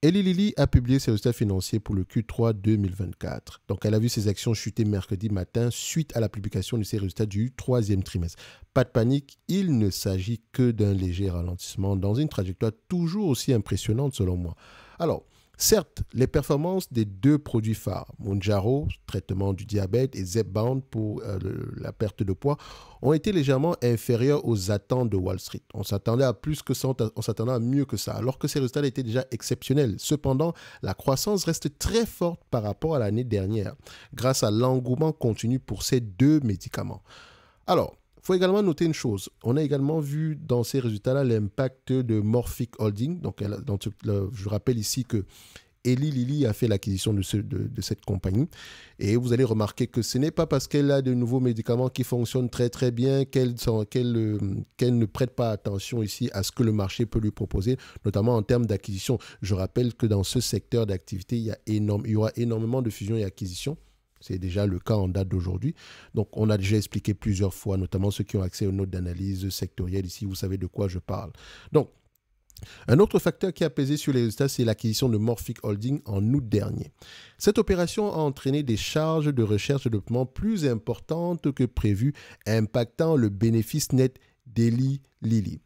Eli Lilly a publié ses résultats financiers pour le Q3 2024. Donc, elle a vu ses actions chuter mercredi matin suite à la publication de ses résultats du troisième trimestre. Pas de panique, il ne s'agit que d'un léger ralentissement dans une trajectoire toujours aussi impressionnante selon moi. Alors, certes, les performances des deux produits phares, Mounjaro, traitement du diabète, et Zepbound pour la perte de poids, ont été légèrement inférieures aux attentes de Wall Street. On s'attendait à plus que ça, on s'attendait à mieux que ça, alors que ces résultats étaient déjà exceptionnels. Cependant, la croissance reste très forte par rapport à l'année dernière, grâce à l'engouement continu pour ces deux médicaments. Alors, il faut également noter une chose. On a également vu dans ces résultats-là l'impact de Morphic Holding. Donc, je rappelle ici que Eli Lilly a fait l'acquisition de cette compagnie. Et vous allez remarquer que ce n'est pas parce qu'elle a de nouveaux médicaments qui fonctionnent très très bien qu'elle ne prête pas attention ici à ce que le marché peut lui proposer, notamment en termes d'acquisition. Je rappelle que dans ce secteur d'activité, il y aura énormément de fusions et acquisitions. C'est déjà le cas en date d'aujourd'hui. Donc, on a déjà expliqué plusieurs fois, notamment ceux qui ont accès aux notes d'analyse sectorielles. Ici, vous savez de quoi je parle. Donc, un autre facteur qui a pesé sur les résultats, c'est l'acquisition de Morphic Holding en août dernier. Cette opération a entraîné des charges de recherche et développement plus importantes que prévues, impactant le bénéfice net d'Eli Lilly.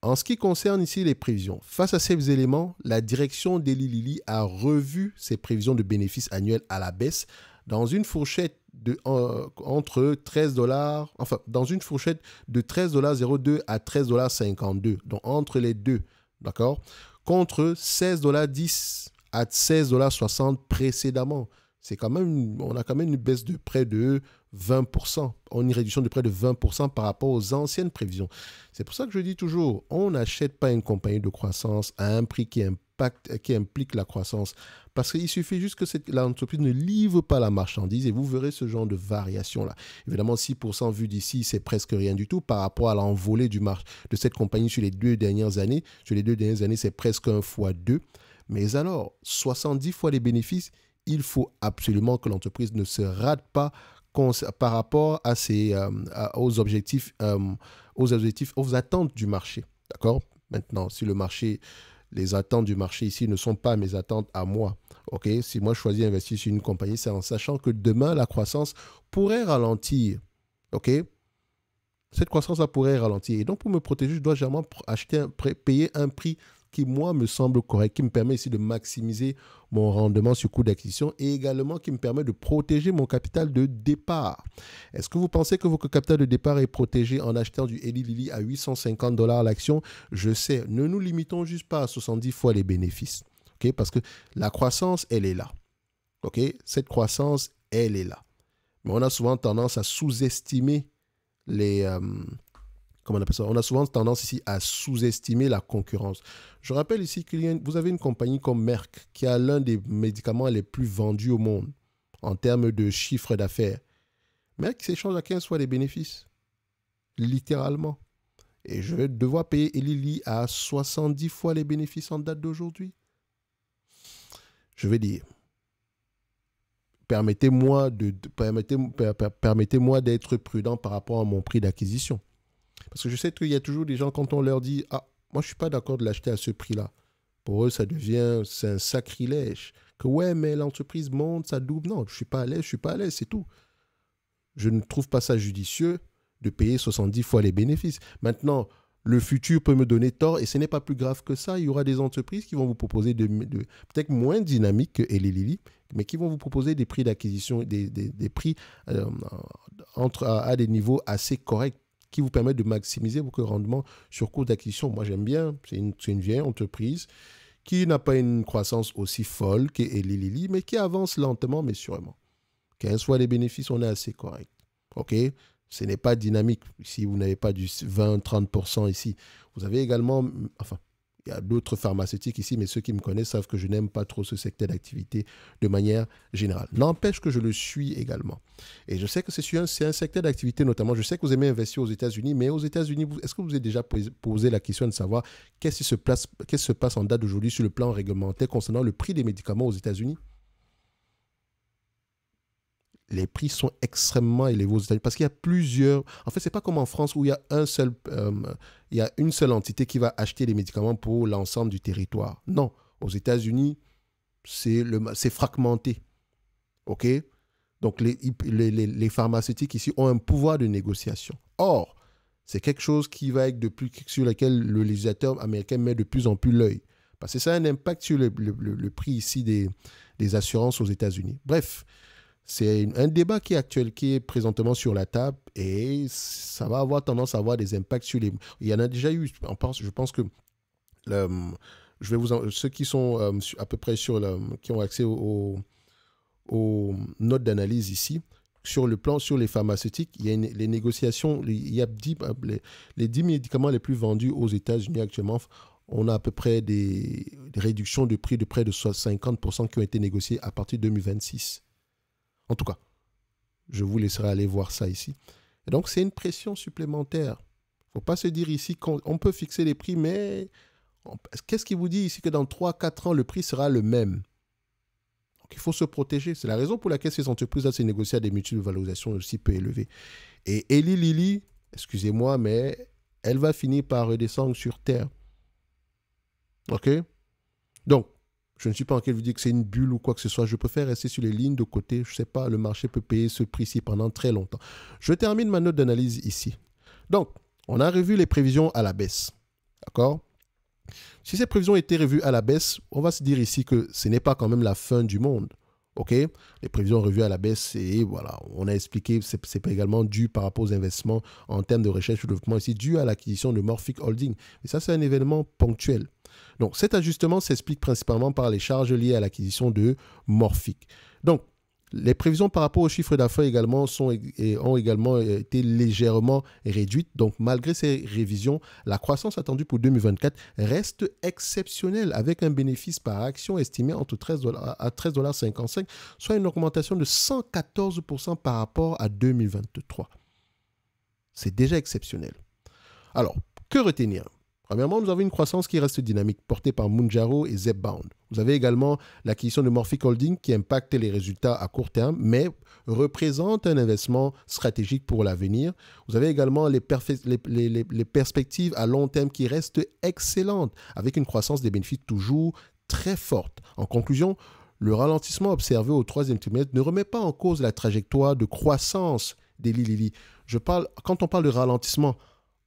En ce qui concerne ici les prévisions, face à ces éléments, la direction d'Eli Lilly a revu ses prévisions de bénéfices annuels à la baisse dans une fourchette entre 13 dollars, enfin, dans une fourchette de 13,02 à 13,52 donc entre les deux, d'accord, contre 16,10 à 16,60 précédemment. On a quand même une baisse de près de 20%, une réduction de près de 20% par rapport aux anciennes prévisions. C'est pour ça que je dis toujours, on n'achète pas une compagnie de croissance à un prix qui implique la croissance. Parce qu'il suffit juste que l'entreprise ne livre pas la marchandise et vous verrez ce genre de variation-là. Évidemment, 6% vu d'ici, c'est presque rien du tout par rapport à l'envolée de cette compagnie sur les 2 dernières années. Sur les 2 dernières années, c'est presque 1 fois 2. Mais alors, 70 fois les bénéfices, il faut absolument que l'entreprise ne se rate pas par rapport à aux attentes du marché. D'accord? Maintenant, si les attentes du marché ici ne sont pas mes attentes à moi, ok? Si moi je choisis d'investir sur une compagnie, c'est en sachant que demain, la croissance pourrait ralentir. Ok? Cette croissance-là pourrait ralentir. Et donc, pour me protéger, je dois généralement payer un prix qui, moi, me semble correct, qui me permet ici de maximiser mon rendement sur coût d'acquisition et également qui me permet de protéger mon capital de départ. Est-ce que vous pensez que votre capital de départ est protégé en achetant du Eli Lilly à 850 dollars l'action? Je sais, ne nous limitons juste pas à 70 fois les bénéfices. Okay? Parce que la croissance, elle est là. Okay? Cette croissance, elle est là. Mais on a souvent tendance à sous-estimer comment on appelle ça? On a souvent tendance ici à sous-estimer la concurrence. Je rappelle ici que vous avez une compagnie comme Merck qui a l'un des médicaments les plus vendus au monde en termes de chiffre d'affaires. Merck s'échange à 15 fois les bénéfices, littéralement. Et je vais devoir payer Eli Lilly à 70 fois les bénéfices en date d'aujourd'hui. Je vais dire, permettez-moi d'être prudent par rapport à mon prix d'acquisition. Parce que je sais qu'il y a toujours des gens, quand on leur dit « Ah, moi, je ne suis pas d'accord de l'acheter à ce prix-là », pour eux, c'est un sacrilège. Que ouais, mais l'entreprise monte, ça double. Non, je ne suis pas à l'aise, c'est tout. Je ne trouve pas ça judicieux de payer 70 fois les bénéfices. Maintenant, le futur peut me donner tort et ce n'est pas plus grave que ça. Il y aura des entreprises qui vont vous proposer peut-être moins dynamiques que Eli Lilly, mais qui vont vous proposer des prix d'acquisition, des prix à des niveaux assez corrects, qui vous permettent de maximiser votre rendement sur coût d'acquisition. Moi, j'aime bien. C'est une vieille entreprise qui n'a pas une croissance aussi folle qu'Eli Lilly, mais qui avance lentement, mais sûrement. 15 fois les bénéfices, on est assez correct. OK? Ce n'est pas dynamique. Si vous n'avez pas du 20-30% ici, vous avez également... Enfin, il y a d'autres pharmaceutiques ici, mais ceux qui me connaissent savent que je n'aime pas trop ce secteur d'activité de manière générale. N'empêche que je le suis également. Et je sais que c'est un secteur d'activité notamment. Je sais que vous aimez investir aux États-Unis, mais aux États-Unis, est-ce que vous avez déjà posé la question de savoir qu'est-ce qui se passe en date d'aujourd'hui sur le plan réglementaire concernant le prix des médicaments aux États-Unis? Les prix sont extrêmement élevés aux États-Unis parce qu'il y a plusieurs... En fait, ce n'est pas comme en France où il y a une seule entité qui va acheter les médicaments pour l'ensemble du territoire. Non, Aux États-Unis, c'est fragmenté. OK? Donc, les pharmaceutiques ici ont un pouvoir de négociation. Or, c'est quelque chose qui va être sur lequel le législateur américain met de plus en plus l'œil. Parce que ça a un impact sur le prix ici des assurances aux États-Unis. Bref, c'est un débat qui est actuel, qui est présentement sur la table et ça va avoir tendance à avoir des impacts sur les... Il y en a déjà eu, je pense que ceux qui sont à peu près qui ont accès aux notes d'analyse ici, sur les pharmaceutiques, il y a les négociations, il y a les 10 médicaments les plus vendus aux États-Unis actuellement. On a à peu près des réductions de prix de près de 50% qui ont été négociées à partir de 2026. En tout cas, je vous laisserai aller voir ça ici. Et donc, c'est une pression supplémentaire. Il ne faut pas se dire ici qu'on peut fixer les prix, mais qu'est-ce qui vous dit ici que dans 3-4 ans, le prix sera le même? Donc, il faut se protéger. C'est la raison pour laquelle ces entreprises-là se négocient à des multiples de valorisation aussi peu élevées. Et Eli Lilly, excusez-moi, mais elle va finir par redescendre sur terre. OK? Donc, je ne suis pas en train de vous dire que c'est une bulle ou quoi que ce soit. Je préfère rester sur les lignes de côté. Je ne sais pas, le marché peut payer ce prix-ci pendant très longtemps. Je termine ma note d'analyse ici. Donc, on a revu les prévisions à la baisse. D'accord? Si ces prévisions étaient revues à la baisse, on va se dire ici que ce n'est pas quand même la fin du monde. OK? Les prévisions revues à la baisse, et voilà, on a expliqué, c'est également dû par rapport aux investissements en termes de recherche et développement ici, dû à l'acquisition de Morphic Holding. Et ça, c'est un événement ponctuel. Donc, cet ajustement s'explique principalement par les charges liées à l'acquisition de Morphic. Donc, les prévisions par rapport aux chiffres d'affaires également ont également été légèrement réduites. Donc, malgré ces révisions, la croissance attendue pour 2024 reste exceptionnelle avec un bénéfice par action estimé entre $13 à $13,55, soit une augmentation de 114% par rapport à 2023. C'est déjà exceptionnel. Alors, que retenir ? Premièrement, nous avons une croissance qui reste dynamique, portée par Mounjaro et Zepbound. Vous avez également l'acquisition de Morphic Holding qui impacte les résultats à court terme, mais représente un investissement stratégique pour l'avenir. Vous avez également les perspectives à long terme qui restent excellentes, avec une croissance des bénéfices toujours très forte. En conclusion, le ralentissement observé au troisième trimestre ne remet pas en cause la trajectoire de croissance d'Eli Lilly. Quand on parle de ralentissement,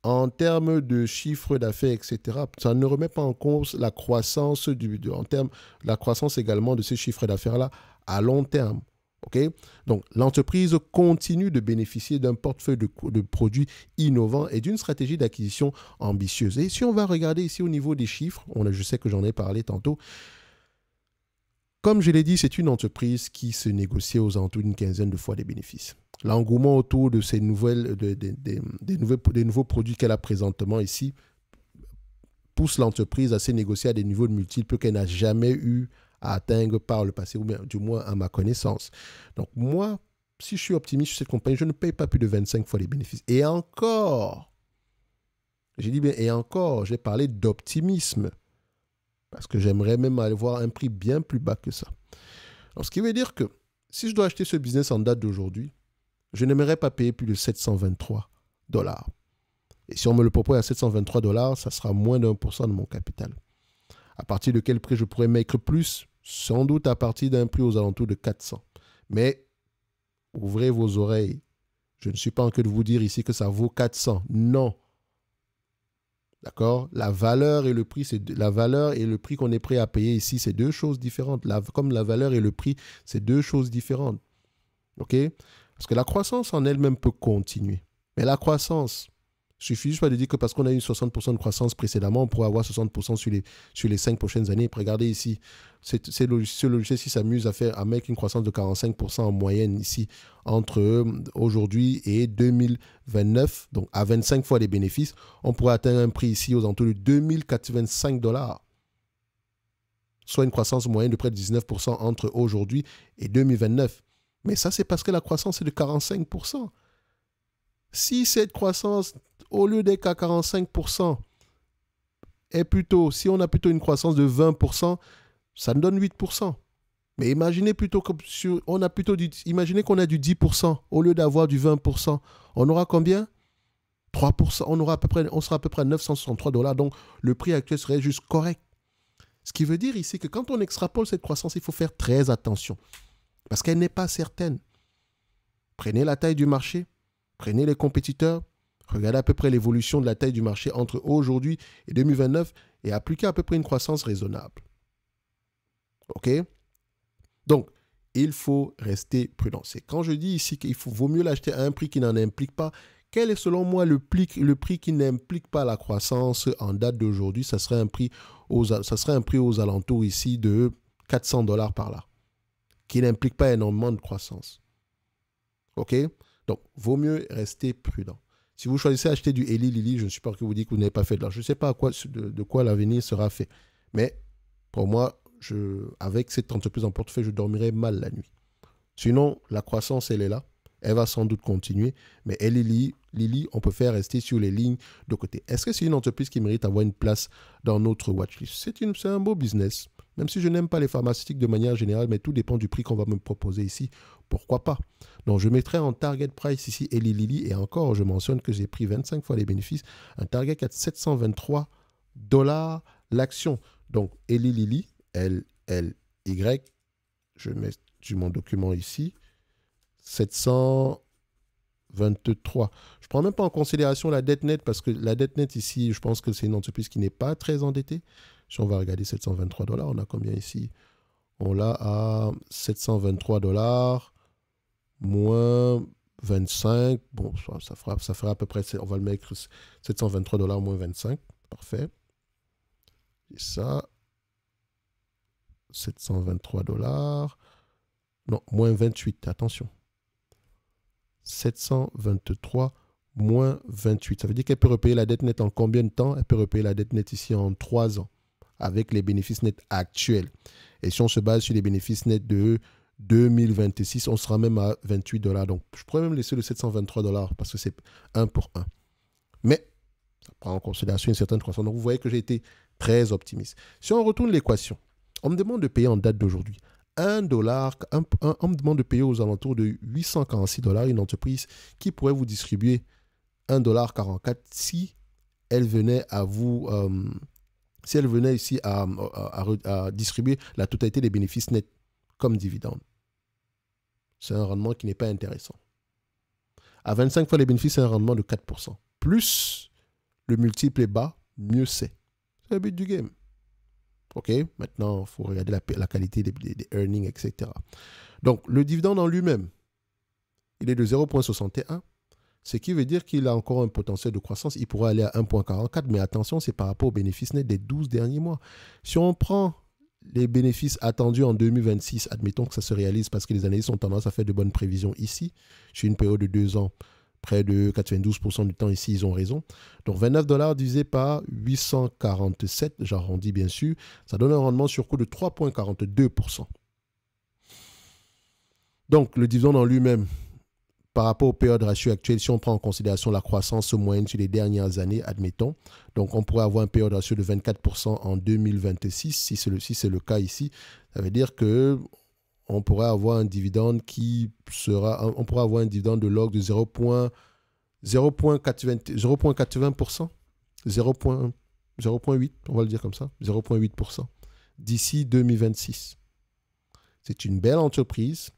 en termes de chiffre d'affaires, etc., ça ne remet pas en cause la croissance, la croissance également de ces chiffres d'affaires-là à long terme. Okay? Donc, l'entreprise continue de bénéficier d'un portefeuille de produits innovants et d'une stratégie d'acquisition ambitieuse. Et si on va regarder ici au niveau des chiffres, je sais que j'en ai parlé tantôt, comme je l'ai dit, c'est une entreprise qui se négocie aux alentours d'une quinzaine de fois des bénéfices. L'engouement autour de ces des nouveaux produits qu'elle a présentement ici pousse l'entreprise à se négocier à des niveaux de multiples qu'elle n'a jamais eu à atteindre par le passé, ou bien du moins à ma connaissance. Donc moi, si je suis optimiste sur cette compagnie, je ne paye pas plus de 25 fois les bénéfices. Et encore, j'ai dit bien et encore, j'ai parlé d'optimisme. Parce que j'aimerais même aller voir un prix bien plus bas que ça. Alors, ce qui veut dire que si je dois acheter ce business en date d'aujourd'hui, je n'aimerais pas payer plus de $723. Et si on me le propose à $723, ça sera moins d'1% de mon capital. À partir de quel prix je pourrais mettre plus? Sans doute à partir d'un prix aux alentours de 400. Mais ouvrez vos oreilles. Je ne suis pas en train de vous dire ici que ça vaut 400. Non. D'accord? La valeur et le prix qu'on est prêt à payer ici, c'est deux choses différentes. Comme la valeur et le prix, c'est deux choses différentes. OK? Parce que la croissance en elle-même peut continuer. Mais la croissance, il suffit juste pas de dire que parce qu'on a eu 60% de croissance précédemment, on pourrait avoir 60% sur les 5 prochaines années. Regardez ici, ce logiciel-ci s'amuse à mettre une croissance de 45% en moyenne ici entre aujourd'hui et 2029, donc à 25 fois les bénéfices. On pourrait atteindre un prix ici aux alentours de $2085, soit une croissance moyenne de près de 19% entre aujourd'hui et 2029. Mais ça, c'est parce que la croissance est de 45%. Si cette croissance, au lieu d'être à 45%, si on a plutôt une croissance de 20%, ça nous donne 8%. Mais imaginez imaginez qu'on a du 10% au lieu d'avoir du 20%. On aura combien? 3%. On sera à peu près à $963. Donc, le prix actuel serait juste correct. Ce qui veut dire ici que quand on extrapole cette croissance, il faut faire très attention parce qu'elle n'est pas certaine. Prenez la taille du marché, prenez les compétiteurs, regardez à peu près l'évolution de la taille du marché entre aujourd'hui et 2029 et appliquez à peu près une croissance raisonnable. OK? Donc, il faut rester prudent. C'est quand je dis ici qu'il vaut mieux l'acheter à un prix qui n'en implique pas. Quel est selon moi le prix qui n'implique pas la croissance en date d'aujourd'hui? Ça serait un prix aux alentours ici de $400 par là, qui n'implique pas énormément de croissance. OK? Donc, vaut mieux rester prudent. Si vous choisissez d'acheter du Eli Lilly, je ne suis pas que vous dites que vous n'avez pas fait de l'argent. Je ne sais pas de quoi l'avenir sera fait. Mais pour moi, avec cette entreprise en portefeuille, je dormirai mal la nuit. Sinon, la croissance, elle est là. Elle va sans doute continuer. Mais Eli Lilly, on peut faire rester sur les lignes de côté. Est-ce que c'est une entreprise qui mérite d'avoir une place dans notre watchlist? C'est un beau business. Même si je n'aime pas les pharmaceutiques de manière générale, mais tout dépend du prix qu'on va me proposer ici. Pourquoi pas? Donc, je mettrai en target price ici Eli Lilly. Et encore, je mentionne que j'ai pris 25 fois les bénéfices. Un target à $723 l'action. Donc, Eli Lilly, L-L-Y, je mets sur mon document ici, 723. Je ne prends même pas en considération la dette nette parce que la dette nette ici, je pense que c'est une entreprise qui n'est pas très endettée. Si on va regarder $723, on a combien ici? On l'a à $723 moins 25. Bon, ça fera à peu près, on va le mettre $723 moins 25. Parfait. Et ça, $723. Non, moins 28, attention. 723 moins 28. Ça veut dire qu'elle peut repayer la dette nette en combien de temps? Elle peut repayer la dette nette ici en 3 ans, avec les bénéfices nets actuels. Et si on se base sur les bénéfices nets de 2026, on sera même à $28. Donc, je pourrais même laisser le $723 parce que c'est 1 pour 1. Mais ça prend en considération une certaine croissance. Donc, vous voyez que j'ai été très optimiste. Si on retourne l'équation, on me demande de payer en date d'aujourd'hui $1, on me demande de payer aux alentours de $846 une entreprise qui pourrait vous distribuer $1,44 si elle venait à vous, si elle venait ici à distribuer la totalité des bénéfices nets comme dividende. C'est un rendement qui n'est pas intéressant. À 25 fois les bénéfices, c'est un rendement de 4%. Plus le multiple est bas, mieux c'est. C'est le but du game. OK, maintenant, il faut regarder la qualité des earnings, etc. Donc, le dividende en lui-même, il est de 0,61, ce qui veut dire qu'il a encore un potentiel de croissance. Il pourrait aller à 1,44, mais attention, c'est par rapport aux bénéfices nets des 12 derniers mois. Si on prend les bénéfices attendus en 2026, admettons que ça se réalise parce que les analystes ont tendance à faire de bonnes prévisions ici, sur une période de 2 ans, près de 92% du temps ici, ils ont raison. Donc, $29 divisé par 847, j'arrondis bien sûr, ça donne un rendement sur coût de 3,42%. Donc, le dividende en lui-même, par rapport au payout ratio actuel, si on prend en considération la croissance moyenne sur les dernières années, admettons, donc on pourrait avoir un payout ratio de 24% en 2026, si c'est le cas ici, ça veut dire que on pourrait avoir un dividende on pourrait avoir un dividende de l'ordre de 0,80%, 0,8%, on va le dire comme ça, 0,8% d'ici 2026. C'est une belle entreprise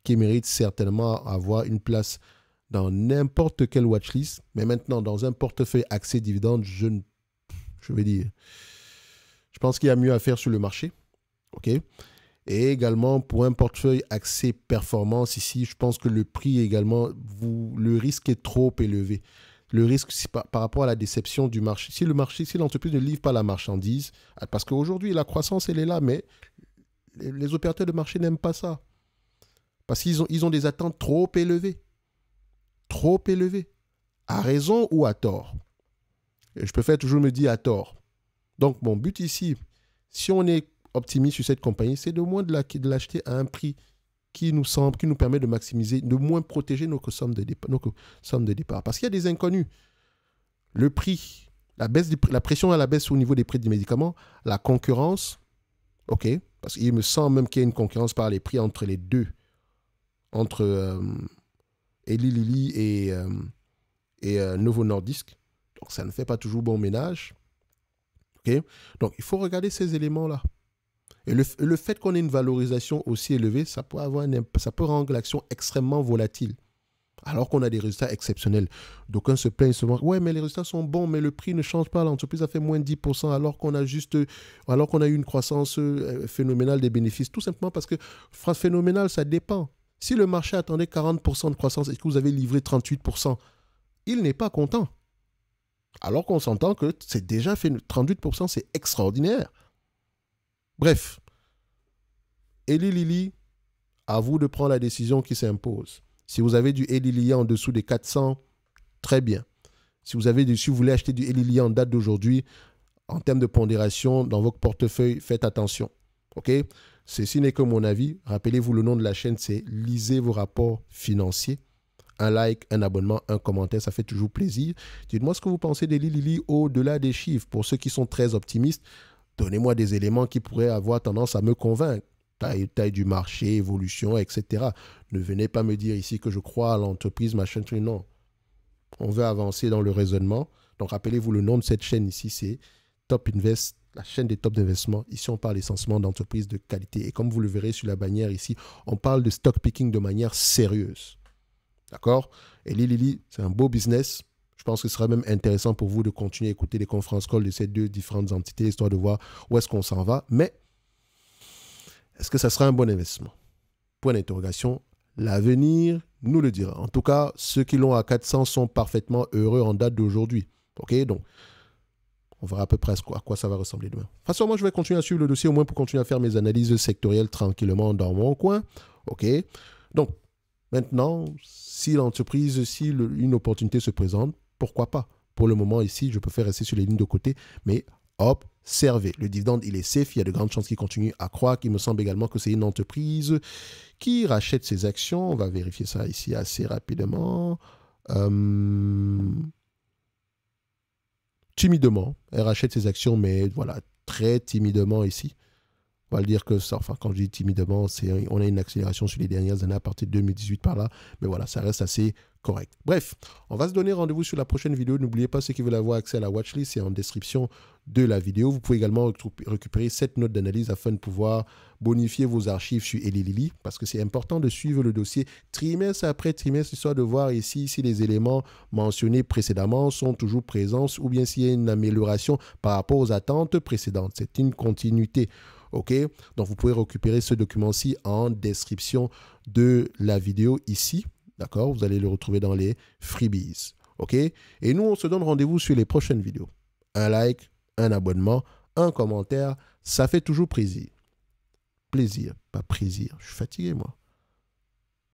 qui mérite certainement avoir une place dans n'importe quelle watchlist, mais maintenant dans un portefeuille axé dividende, je pense qu'il y a mieux à faire sur le marché. OK? Et également, pour un portefeuille axé performance, ici, je pense que le prix également, le risque est trop élevé. Le risque, par rapport à la déception du marché. Si l'entreprise ne livre pas la marchandise, parce qu'aujourd'hui, la croissance, elle est là, mais les opérateurs de marché n'aiment pas ça. Parce qu'ils ont des attentes trop élevées. Trop élevées. À raison ou à tort. Et je préfère toujours me dire à tort. Donc, mon but ici, si on est optimiste sur cette compagnie, c'est de moins de l'acheter à un prix qui nous permet de maximiser, de moins protéger nos sommes de départ. Parce qu'il y a des inconnus. Le prix, la pression à la baisse au niveau des prix des médicaments, la concurrence, OK, parce qu'il me semble même qu'il y a une concurrence par les prix entre les deux, entre Eli Lilly et Novo Nordisk. Donc, ça ne fait pas toujours bon ménage. OK? Donc, il faut regarder ces éléments-là. Et le fait qu'on ait une valorisation aussi élevée, ça peut rendre l'action extrêmement volatile. Alors qu'on a des résultats exceptionnels. D'aucuns se plaignent souvent. Ouais, mais les résultats sont bons, mais le prix ne change pas. L'entreprise a fait moins de 10% alors qu'on a eu une croissance phénoménale des bénéfices. Tout simplement parce que phénoménal, ça dépend. Si le marché attendait 40% de croissance et que vous avez livré 38%, il n'est pas content. Alors qu'on s'entend que c'est déjà fait 38%, c'est extraordinaire. Bref, Eli Lilly, à vous de prendre la décision qui s'impose. Si vous avez du Eli Lilly en dessous des 400, très bien. Si vous voulez acheter du Eli Lilly en date d'aujourd'hui, en termes de pondération dans votre portefeuille, faites attention. OK? Ceci n'est que mon avis. Rappelez-vous, le nom de la chaîne, c'est lisez vos rapports financiers. Un like, un abonnement, un commentaire, ça fait toujours plaisir. Dites-moi ce que vous pensez d'Eli Lilly au-delà des chiffres. Pour ceux qui sont très optimistes, donnez-moi des éléments qui pourraient avoir tendance à me convaincre. Taille du marché, évolution, etc. Ne venez pas me dire ici que je crois à l'entreprise, machin, non. On veut avancer dans le raisonnement. Donc, rappelez-vous, le nom de cette chaîne ici, c'est Top Invest, la chaîne des top d'investissement. Ici, on parle essentiellement d'entreprises de qualité. Et comme vous le verrez sur la bannière ici, on parle de stock picking de manière sérieuse. D'accord? Et Lilly, c'est un beau business. Je pense que ce sera même intéressant pour vous de continuer à écouter les conférences calls de ces deux différentes entités, histoire de voir où est-ce qu'on s'en va. Mais est-ce que ça sera un bon investissement? Point d'interrogation. L'avenir nous le dira. En tout cas, ceux qui l'ont à 400 sont parfaitement heureux en date d'aujourd'hui. OK? Donc, on verra à peu près à quoi ça va ressembler demain. De toute façon, moi, je vais continuer à suivre le dossier au moins pour continuer à faire mes analyses sectorielles tranquillement dans mon coin. OK? Donc, maintenant, si une opportunité se présente, pourquoi pas? Pour le moment, ici, je peux faire rester sur les lignes de côté, mais observez. Le dividende, il est safe. Il y a de grandes chances qu'il continue à croître. Il me semble également que c'est une entreprise qui rachète ses actions. On va vérifier ça ici assez rapidement. Timidement. Elle rachète ses actions, mais voilà, très timidement ici. On va le dire que ça, enfin, quand je dis timidement, on a une accélération sur les dernières années à partir de 2018 par là. Mais voilà, ça reste assez correct. Bref, on va se donner rendez-vous sur la prochaine vidéo. N'oubliez pas, ceux qui veulent avoir accès à la watchlist, c'est en description de la vidéo. Vous pouvez également récupérer cette note d'analyse afin de pouvoir bonifier vos archives sur Eli Lilly, parce que c'est important de suivre le dossier trimestre après trimestre, histoire de voir ici si les éléments mentionnés précédemment sont toujours présents ou bien s'il y a une amélioration par rapport aux attentes précédentes. C'est une continuité. OK? Donc, vous pouvez récupérer ce document-ci en description de la vidéo ici. D'accord? Vous allez le retrouver dans les freebies. OK? Et nous, on se donne rendez-vous sur les prochaines vidéos. Un like, un abonnement, un commentaire, ça fait toujours plaisir. Plaisir, pas plaisir. Je suis fatigué, moi.